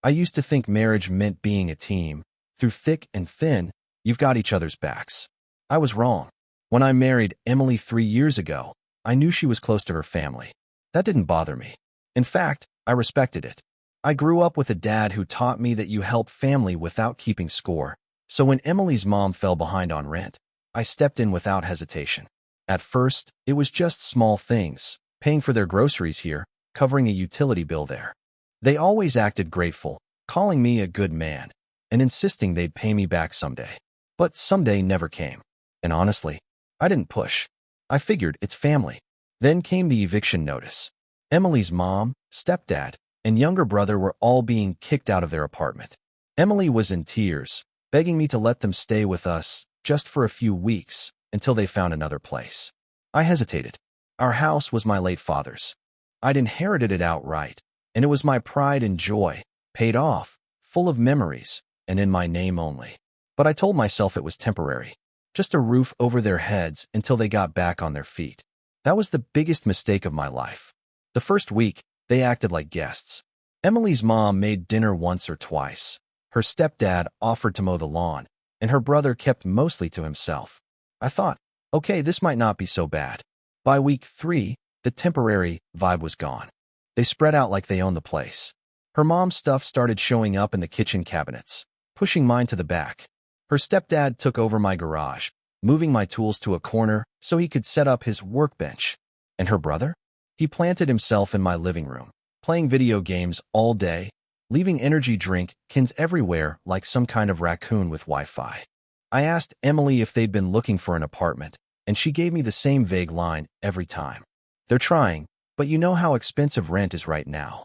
I used to think marriage meant being a team. Through thick and thin, you've got each other's backs. I was wrong. When I married Emily 3 years ago, I knew she was close to her family. That didn't bother me. In fact, I respected it. I grew up with a dad who taught me that you help family without keeping score. So when Emily's mom fell behind on rent, I stepped in without hesitation. At first, it was just small things, paying for their groceries here, covering a utility bill there. They always acted grateful, calling me a good man, and insisting they'd pay me back someday. But someday never came. And honestly, I didn't push. I figured it's family. Then came the eviction notice. Emily's mom, stepdad, and younger brother were all being kicked out of their apartment. Emily was in tears, begging me to let them stay with us just for a few weeks until they found another place. I hesitated. Our house was my late father's. I'd inherited it outright, and it was my pride and joy, paid off, full of memories, and in my name only. But I told myself it was temporary, just a roof over their heads until they got back on their feet. That was the biggest mistake of my life. The first week, they acted like guests. Emily's mom made dinner once or twice. Her stepdad offered to mow the lawn, and her brother kept mostly to himself. I thought, okay, this might not be so bad. By week 3, the temporary vibe was gone. They spread out like they owned the place. Her mom's stuff started showing up in the kitchen cabinets, pushing mine to the back. Her stepdad took over my garage, moving my tools to a corner so he could set up his workbench. And her brother? He planted himself in my living room, playing video games all day, leaving energy drink cans everywhere like some kind of raccoon with Wi-Fi. I asked Emily if they'd been looking for an apartment, and she gave me the same vague line every time. They're trying, but you know how expensive rent is right now.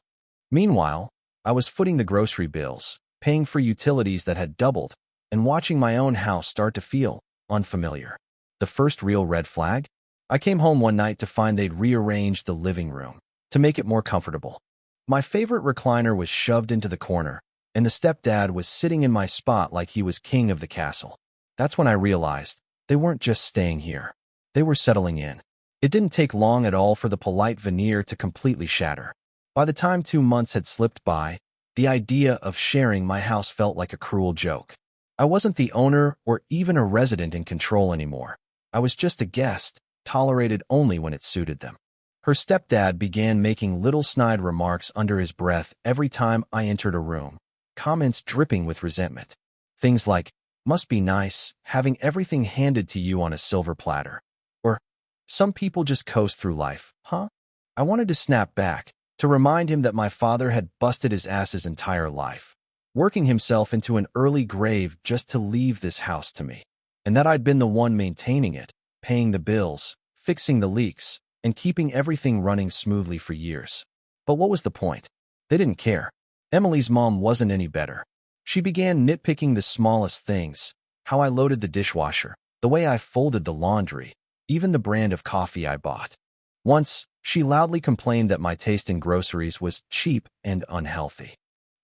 Meanwhile, I was footing the grocery bills, paying for utilities that had doubled, and watching my own house start to feel unfamiliar. The first real red flag? I came home one night to find they'd rearranged the living room to make it more comfortable. My favorite recliner was shoved into the corner, and the stepdad was sitting in my spot like he was king of the castle. That's when I realized they weren't just staying here. They were settling in. It didn't take long at all for the polite veneer to completely shatter. By the time 2 months had slipped by, the idea of sharing my house felt like a cruel joke. I wasn't the owner or even a resident in control anymore. I was just a guest, tolerated only when it suited them. Her stepdad began making little snide remarks under his breath every time I entered a room, comments dripping with resentment. Things like, must be nice, having everything handed to you on a silver platter. Or, some people just coast through life, huh? I wanted to snap back, to remind him that my father had busted his ass his entire life, working himself into an early grave just to leave this house to me, and that I'd been the one maintaining it, paying the bills, fixing the leaks, and keeping everything running smoothly for years. But what was the point? They didn't care. Emily's mom wasn't any better. She began nitpicking the smallest things, how I loaded the dishwasher, the way I folded the laundry, even the brand of coffee I bought. Once, she loudly complained that my taste in groceries was cheap and unhealthy.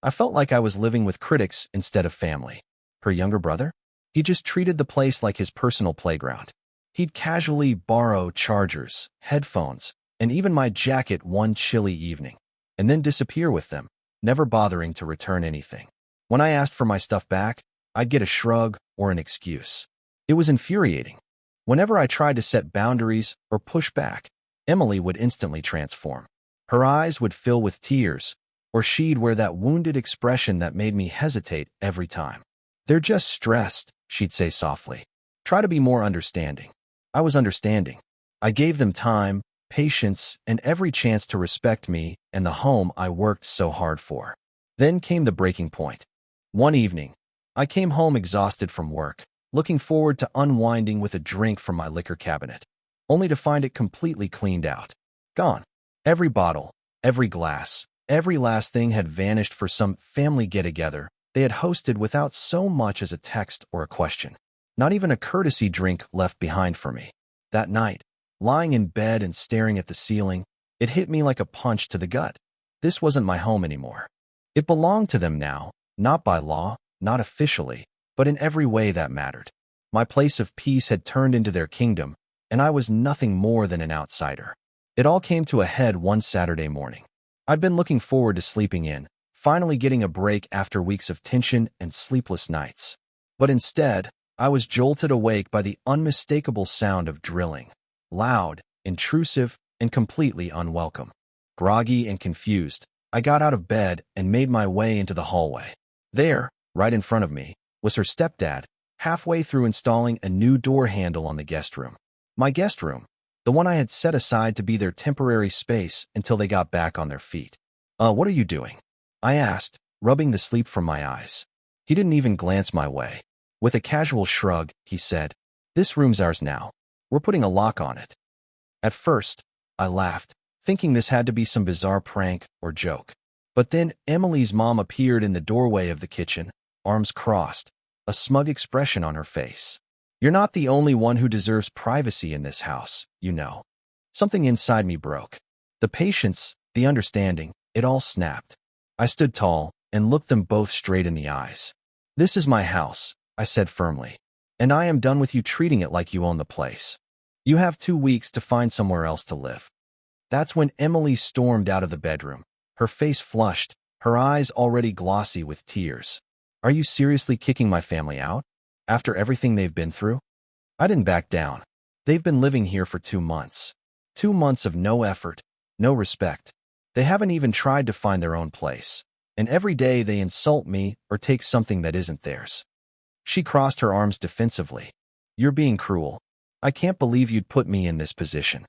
I felt like I was living with critics instead of family. Her younger brother? He just treated the place like his personal playground. He'd casually borrow chargers, headphones, and even my jacket one chilly evening, and then disappear with them, never bothering to return anything. When I asked for my stuff back, I'd get a shrug or an excuse. It was infuriating. Whenever I tried to set boundaries or push back, Emily would instantly transform. Her eyes would fill with tears, or she'd wear that wounded expression that made me hesitate every time. They're just stressed, she'd say softly. Try to be more understanding. I was understanding. I gave them time, patience, and every chance to respect me and the home I worked so hard for. Then came the breaking point. One evening, I came home exhausted from work, looking forward to unwinding with a drink from my liquor cabinet, only to find it completely cleaned out. Gone. Every bottle, every glass, every last thing had vanished for some family get-together they had hosted without so much as a text or a question. Not even a courtesy drink left behind for me. That night, lying in bed and staring at the ceiling, it hit me like a punch to the gut. This wasn't my home anymore. It belonged to them now, not by law, not officially, but in every way that mattered. My place of peace had turned into their kingdom, and I was nothing more than an outsider. It all came to a head one Saturday morning. I'd been looking forward to sleeping in, finally getting a break after weeks of tension and sleepless nights. But instead, I was jolted awake by the unmistakable sound of drilling. Loud, intrusive, and completely unwelcome. Groggy and confused, I got out of bed and made my way into the hallway. There, right in front of me, was her stepdad, halfway through installing a new door handle on the guest room. My guest room, the one I had set aside to be their temporary space until they got back on their feet. What are you doing?" I asked, rubbing the sleep from my eyes. He didn't even glance my way. With a casual shrug, he said, "This room's ours now. We're putting a lock on it." At first, I laughed, thinking this had to be some bizarre prank or joke. But then Emily's mom appeared in the doorway of the kitchen, arms crossed, a smug expression on her face. "You're not the only one who deserves privacy in this house, you know." Something inside me broke. The patience, the understanding, it all snapped. I stood tall and looked them both straight in the eyes. "This is my house," I said firmly, "and I am done with you treating it like you own the place. You have 2 weeks to find somewhere else to live." That's when Emily stormed out of the bedroom, her face flushed, her eyes already glossy with tears. "Are you seriously kicking my family out? After everything they've been through?" I didn't back down. They've been living here for 2 months. 2 months of no effort, no respect. They haven't even tried to find their own place. And every day they insult me or take something that isn't theirs. She crossed her arms defensively. "You're being cruel. I can't believe you'd put me in this position."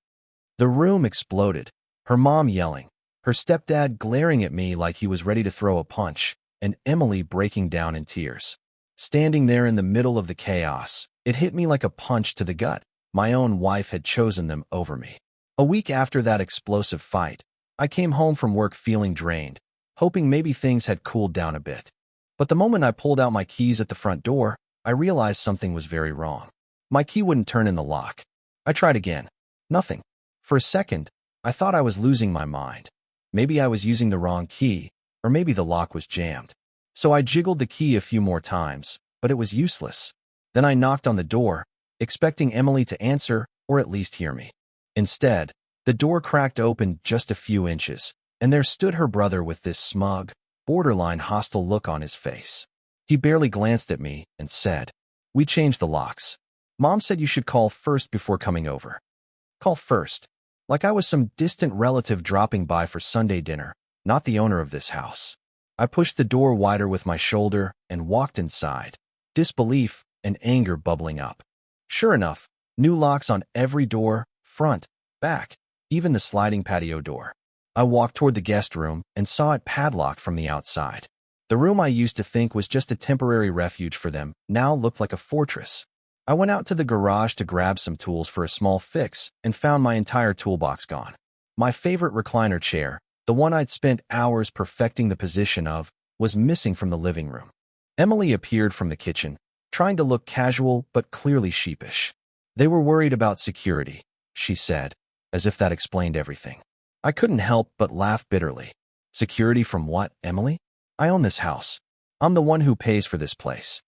The room exploded, her mom yelling, her stepdad glaring at me like he was ready to throw a punch, and Emily breaking down in tears. Standing there in the middle of the chaos, it hit me like a punch to the gut. My own wife had chosen them over me. A week after that explosive fight, I came home from work feeling drained, hoping maybe things had cooled down a bit. But the moment I pulled out my keys at the front door, I realized something was very wrong. My key wouldn't turn in the lock. I tried again. Nothing. For a second, I thought I was losing my mind. Maybe I was using the wrong key, or maybe the lock was jammed. So I jiggled the key a few more times, but it was useless. Then I knocked on the door, expecting Emily to answer or at least hear me. Instead, the door cracked open just a few inches, and there stood her brother with this smug, borderline hostile look on his face. He barely glanced at me and said, "We changed the locks. Mom said you should call first before coming over." Call first? Like I was some distant relative dropping by for Sunday dinner, not the owner of this house. I pushed the door wider with my shoulder and walked inside, disbelief and anger bubbling up. Sure enough, new locks on every door, front, back, even the sliding patio door. I walked toward the guest room and saw it padlocked from the outside. The room I used to think was just a temporary refuge for them now looked like a fortress. I went out to the garage to grab some tools for a small fix and found my entire toolbox gone. My favorite recliner chair, the one I'd spent hours perfecting the position of, was missing from the living room. Emily appeared from the kitchen, trying to look casual but clearly sheepish. "They were worried about security," she said, as if that explained everything. I couldn't help but laugh bitterly. "Security from what, Emily? I own this house. I'm the one who pays for this place."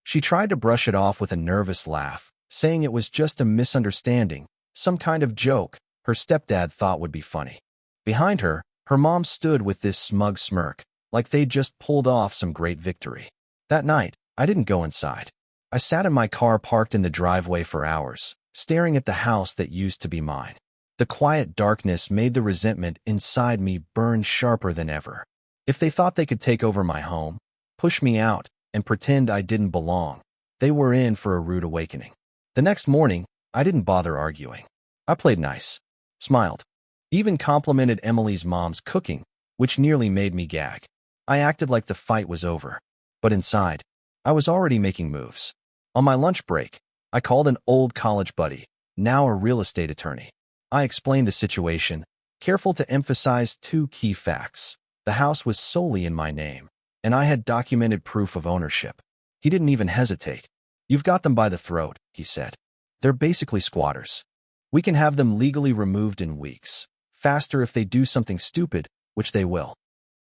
She tried to brush it off with a nervous laugh, saying it was just a misunderstanding, some kind of joke her stepdad thought would be funny. Behind her, her mom stood with this smug smirk, like they'd just pulled off some great victory. That night, I didn't go inside. I sat in my car parked in the driveway for hours, staring at the house that used to be mine. The quiet darkness made the resentment inside me burn sharper than ever. If they thought they could take over my home, push me out, and pretend I didn't belong, they were in for a rude awakening. The next morning, I didn't bother arguing. I played nice, smiled, even complimented Emily's mom's cooking, which nearly made me gag. I acted like the fight was over, but inside, I was already making moves. On my lunch break, I called an old college buddy, now a real estate attorney. I explained the situation, careful to emphasize 2 key facts. The house was solely in my name, and I had documented proof of ownership. He didn't even hesitate. "You've got them by the throat," he said. "They're basically squatters. We can have them legally removed in weeks, faster if they do something stupid, which they will."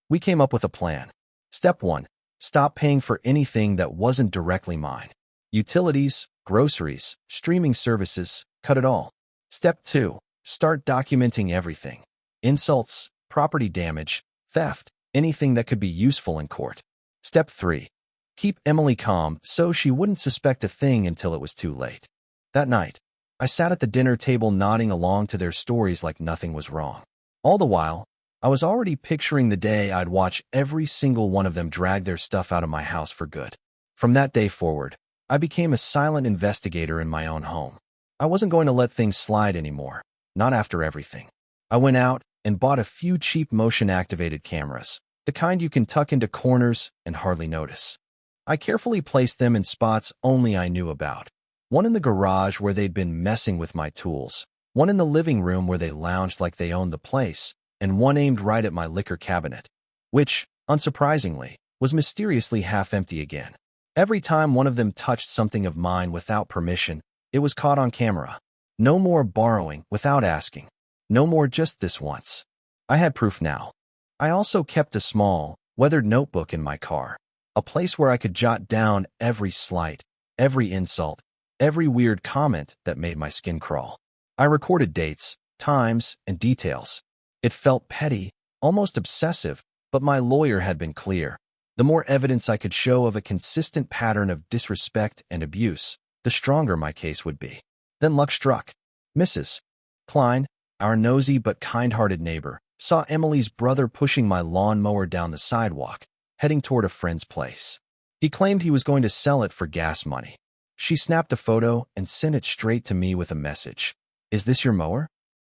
We came up with a plan. Step 1. Stop paying for anything that wasn't directly mine. Utilities, groceries, streaming services, cut it all. Step 2. Start documenting everything. Insults, property damage, theft, anything that could be useful in court. Step 3. Keep Emily calm so she wouldn't suspect a thing until it was too late. That night, I sat at the dinner table nodding along to their stories like nothing was wrong. All the while, I was already picturing the day I'd watch every single one of them drag their stuff out of my house for good. From that day forward, I became a silent investigator in my own home. I wasn't going to let things slide anymore, not after everything. I went out and bought a few cheap motion-activated cameras, the kind you can tuck into corners and hardly notice. I carefully placed them in spots only I knew about. One in the garage where they'd been messing with my tools, one in the living room where they lounged like they owned the place, and one aimed right at my liquor cabinet, which, unsurprisingly, was mysteriously half empty again. Every time one of them touched something of mine without permission, it was caught on camera. No more borrowing without asking. No more just this once. I had proof now. I also kept a small, weathered notebook in my car, a place where I could jot down every slight, every insult, every weird comment that made my skin crawl. I recorded dates, times, and details. It felt petty, almost obsessive, but my lawyer had been clear. The more evidence I could show of a consistent pattern of disrespect and abuse, the stronger my case would be. Then luck struck. Mrs. Klein, our nosy but kind-hearted neighbor, saw Emily's brother pushing my lawnmower down the sidewalk, heading toward a friend's place. He claimed he was going to sell it for gas money. She snapped a photo and sent it straight to me with a message. "Is this your mower?"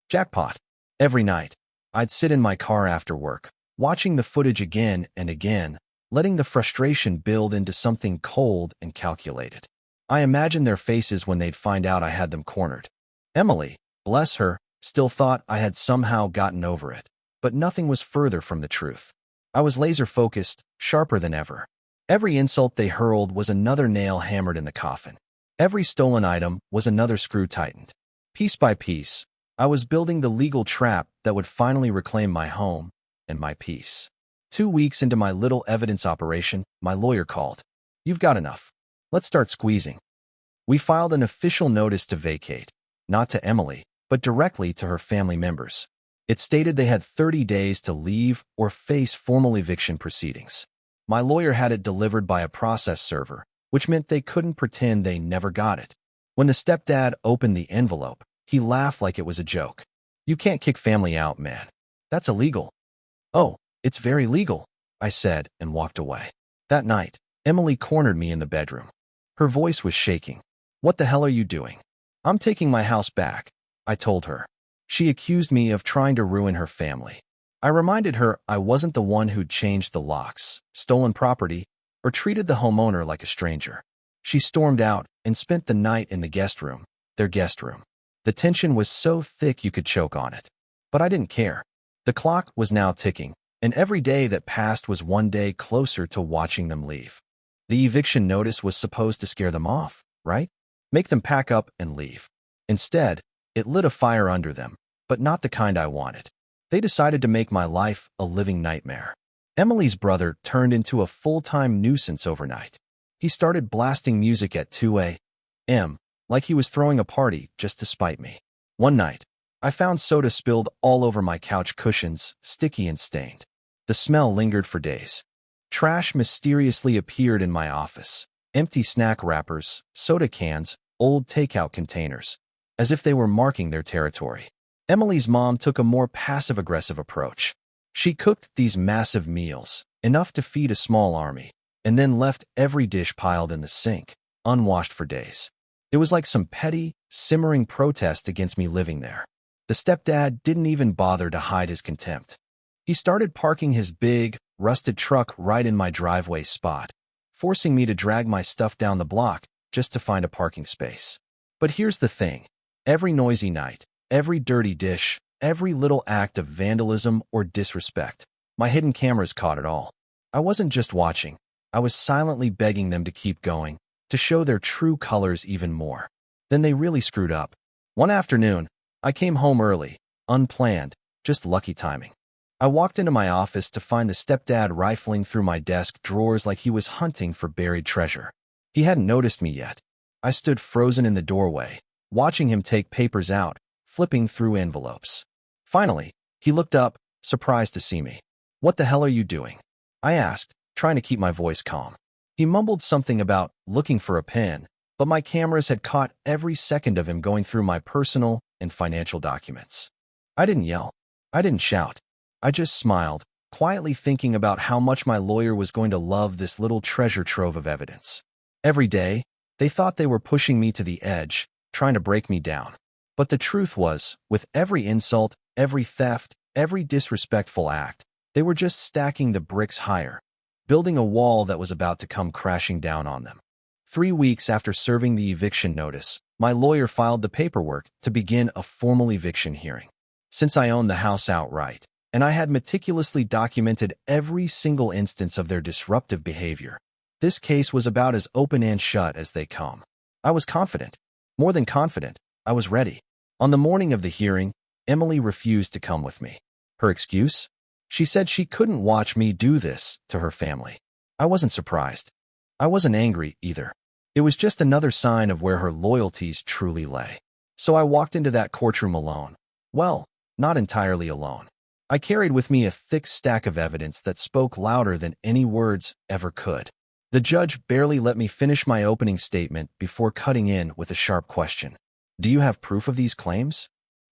Jackpot. Every night, I'd sit in my car after work, watching the footage again and again, letting the frustration build into something cold and calculated. I imagined their faces when they'd find out I had them cornered. Emily, bless her, still thought I had somehow gotten over it, but nothing was further from the truth. I was laser-focused, sharper than ever. Every insult they hurled was another nail hammered in the coffin. Every stolen item was another screw tightened. Piece by piece, I was building the legal trap that would finally reclaim my home and my peace. 2 weeks into my little evidence operation, my lawyer called. "You've got enough. Let's start squeezing." We filed an official notice to vacate, not to Emily, but directly to her family members. It stated they had 30 days to leave or face formal eviction proceedings. My lawyer had it delivered by a process server, which meant they couldn't pretend they never got it. When the stepdad opened the envelope, he laughed like it was a joke. "You can't kick family out, man. That's illegal." "Oh, it's very legal," I said and walked away. That night, Emily cornered me in the bedroom. Her voice was shaking. "What the hell are you doing?" "I'm taking my house back," I told her. She accused me of trying to ruin her family. I reminded her I wasn't the one who'd changed the locks, stolen property, or treated the homeowner like a stranger. She stormed out and spent the night in the guest room, their guest room. The tension was so thick you could choke on it. But I didn't care. The clock was now ticking, and every day that passed was one day closer to watching them leave. The eviction notice was supposed to scare them off, right? Make them pack up and leave. Instead, it lit a fire under them, but not the kind I wanted. They decided to make my life a living nightmare. Emily's brother turned into a full-time nuisance overnight. He started blasting music at 2 a.m., like he was throwing a party just to spite me. One night, I found soda spilled all over my couch cushions, sticky and stained. The smell lingered for days. Trash mysteriously appeared in my office. Empty snack wrappers, soda cans, old takeout containers, as if they were marking their territory. Emily's mom took a more passive-aggressive approach. She cooked these massive meals, enough to feed a small army, and then left every dish piled in the sink, unwashed for days. It was like some petty, simmering protest against me living there. The stepdad didn't even bother to hide his contempt. He started parking his big, rusted truck right in my driveway spot, forcing me to drag my stuff down the block just to find a parking space. But here's the thing. Every noisy night, every dirty dish, every little act of vandalism or disrespect, my hidden cameras caught it all. I wasn't just watching. I was silently begging them to keep going, to show their true colors even more. Then they really screwed up. One afternoon, I came home early, unplanned, just lucky timing. I walked into my office to find the stepdad rifling through my desk drawers like he was hunting for buried treasure. He hadn't noticed me yet. I stood frozen in the doorway, watching him take papers out, flipping through envelopes. Finally, he looked up, surprised to see me. "What the hell are you doing?" I asked, trying to keep my voice calm. He mumbled something about looking for a pen, but my cameras had caught every second of him going through my personal and financial documents. I didn't yell. I didn't shout. I just smiled, quietly thinking about how much my lawyer was going to love this little treasure trove of evidence. Every day, they thought they were pushing me to the edge, trying to break me down. But the truth was, with every insult, every theft, every disrespectful act, they were just stacking the bricks higher, building a wall that was about to come crashing down on them. 3 weeks after serving the eviction notice, my lawyer filed the paperwork to begin a formal eviction hearing. Since I owned the house outright, and I had meticulously documented every single instance of their disruptive behavior, this case was about as open and shut as they come. I was confident. More than confident, I was ready. On the morning of the hearing, Emily refused to come with me. Her excuse? She said she couldn't watch me do this to her family. I wasn't surprised. I wasn't angry either. It was just another sign of where her loyalties truly lay. So I walked into that courtroom alone. Well, not entirely alone. I carried with me a thick stack of evidence that spoke louder than any words ever could. The judge barely let me finish my opening statement before cutting in with a sharp question. "Do you have proof of these claims?"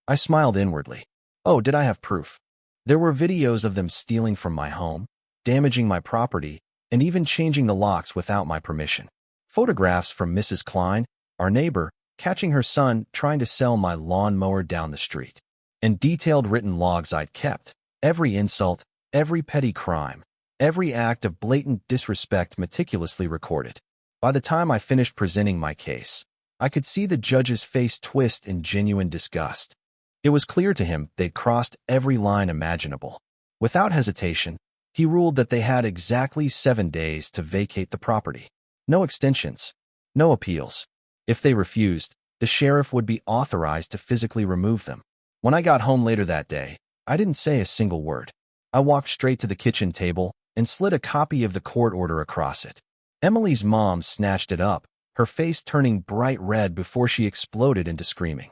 I smiled inwardly. Oh, did I have proof? There were videos of them stealing from my home, damaging my property, and even changing the locks without my permission. Photographs from Mrs. Klein, our neighbor, catching her son trying to sell my lawnmower down the street. And detailed written logs I'd kept. Every insult, every petty crime, every act of blatant disrespect meticulously recorded. By the time I finished presenting my case, I could see the judge's face twist in genuine disgust. It was clear to him they'd crossed every line imaginable. Without hesitation, he ruled that they had exactly 7 days to vacate the property. No extensions, no appeals. If they refused, the sheriff would be authorized to physically remove them. When I got home later that day, I didn't say a single word. I walked straight to the kitchen table and slid a copy of the court order across it. Emily's mom snatched it up, her face turning bright red before she exploded into screaming.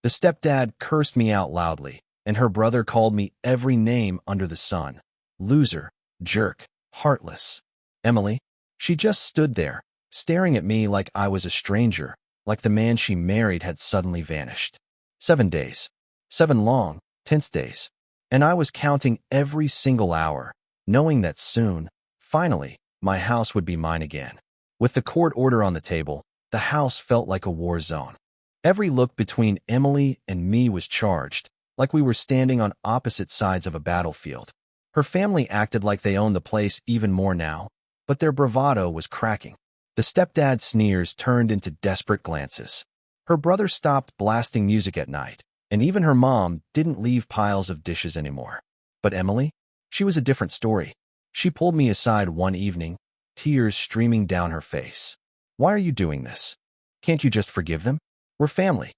The stepdad cursed me out loudly, and her brother called me every name under the sun. Loser, jerk, heartless. Emily, she just stood there, staring at me like I was a stranger, like the man she married had suddenly vanished. 7 days. 7 long, tense days. And I was counting every single hour, knowing that soon, finally, my house would be mine again. With the court order on the table, the house felt like a war zone. Every look between Emily and me was charged, like we were standing on opposite sides of a battlefield. Her family acted like they owned the place even more now, but their bravado was cracking. The stepdad's sneers turned into desperate glances. Her brother stopped blasting music at night, and even her mom didn't leave piles of dishes anymore. But Emily? She was a different story. She pulled me aside one evening, tears streaming down her face. "Why are you doing this? Can't you just forgive them? We're family."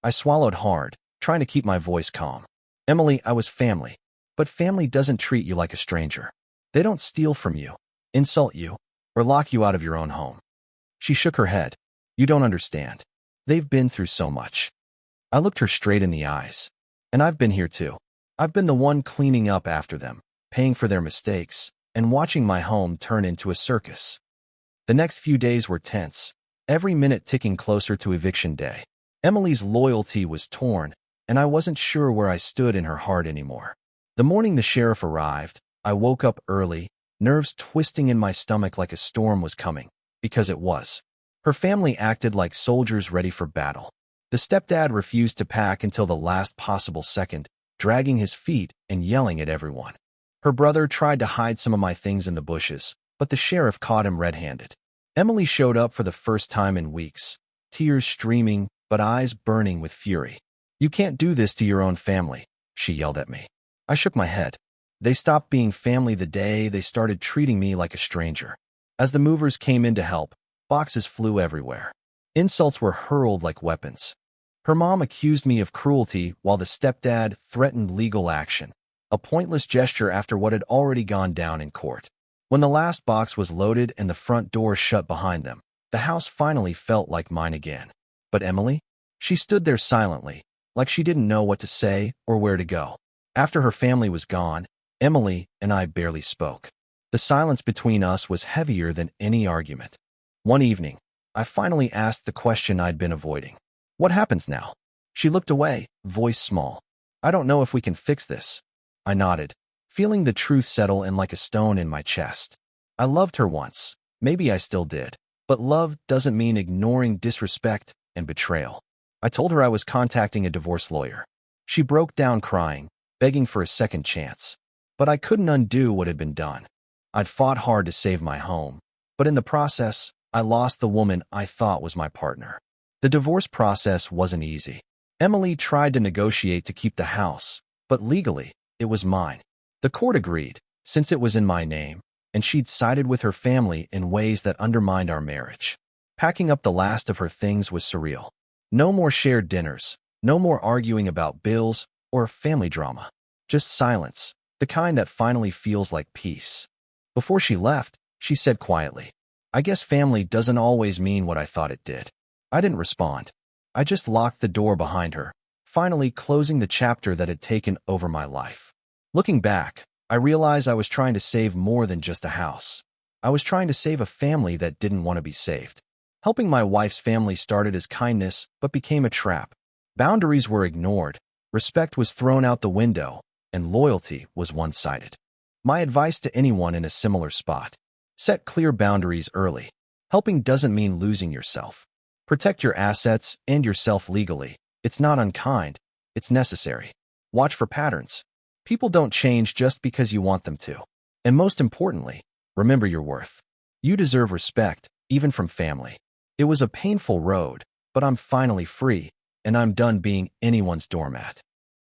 I swallowed hard, trying to keep my voice calm. "Emily, I was family. But family doesn't treat you like a stranger. They don't steal from you, insult you, or lock you out of your own home." She shook her head. "You don't understand. They've been through so much." I looked her straight in the eyes. "And I've been here too. I've been the one cleaning up after them, paying for their mistakes, and watching my home turn into a circus." The next few days were tense, every minute ticking closer to eviction day. Emily's loyalty was torn, and I wasn't sure where I stood in her heart anymore. The morning the sheriff arrived, I woke up early, nerves twisting in my stomach like a storm was coming, because it was. Her family acted like soldiers ready for battle. The stepdad refused to pack until the last possible second, dragging his feet and yelling at everyone. Her brother tried to hide some of my things in the bushes, but the sheriff caught him red-handed. Emily showed up for the first time in weeks, tears streaming, but eyes burning with fury. "You can't do this to your own family," she yelled at me. I shook my head. They stopped being family the day they started treating me like a stranger. As the movers came in to help, boxes flew everywhere. Insults were hurled like weapons. Her mom accused me of cruelty while the stepdad threatened legal action, a pointless gesture after what had already gone down in court. When the last box was loaded and the front door shut behind them, the house finally felt like mine again. But Emily? She stood there silently, like she didn't know what to say or where to go. After her family was gone, Emily and I barely spoke. The silence between us was heavier than any argument. One evening, I finally asked the question I'd been avoiding. What happens now? She looked away, voice small. I don't know if we can fix this. I nodded, feeling the truth settle in like a stone in my chest. I loved her once. Maybe I still did. But love doesn't mean ignoring disrespect and betrayal. I told her I was contacting a divorce lawyer. She broke down crying, begging for a second chance. But I couldn't undo what had been done. I'd fought hard to save my home, but in the process, I lost the woman I thought was my partner. The divorce process wasn't easy. Emily tried to negotiate to keep the house, but legally, it was mine. The court agreed, since it was in my name, and she'd sided with her family in ways that undermined our marriage. Packing up the last of her things was surreal. No more shared dinners, no more arguing about bills or family drama. Just silence, the kind that finally feels like peace. Before she left, she said quietly, I guess family doesn't always mean what I thought it did. I didn't respond. I just locked the door behind her, finally closing the chapter that had taken over my life. Looking back, I realized I was trying to save more than just a house. I was trying to save a family that didn't want to be saved. Helping my wife's family started as kindness but became a trap. Boundaries were ignored, respect was thrown out the window, and loyalty was one-sided. My advice to anyone in a similar spot: set clear boundaries early. Helping doesn't mean losing yourself. Protect your assets and yourself legally. It's not unkind, it's necessary. Watch for patterns. People don't change just because you want them to. And most importantly, remember your worth. You deserve respect, even from family. It was a painful road, but I'm finally free, and I'm done being anyone's doormat.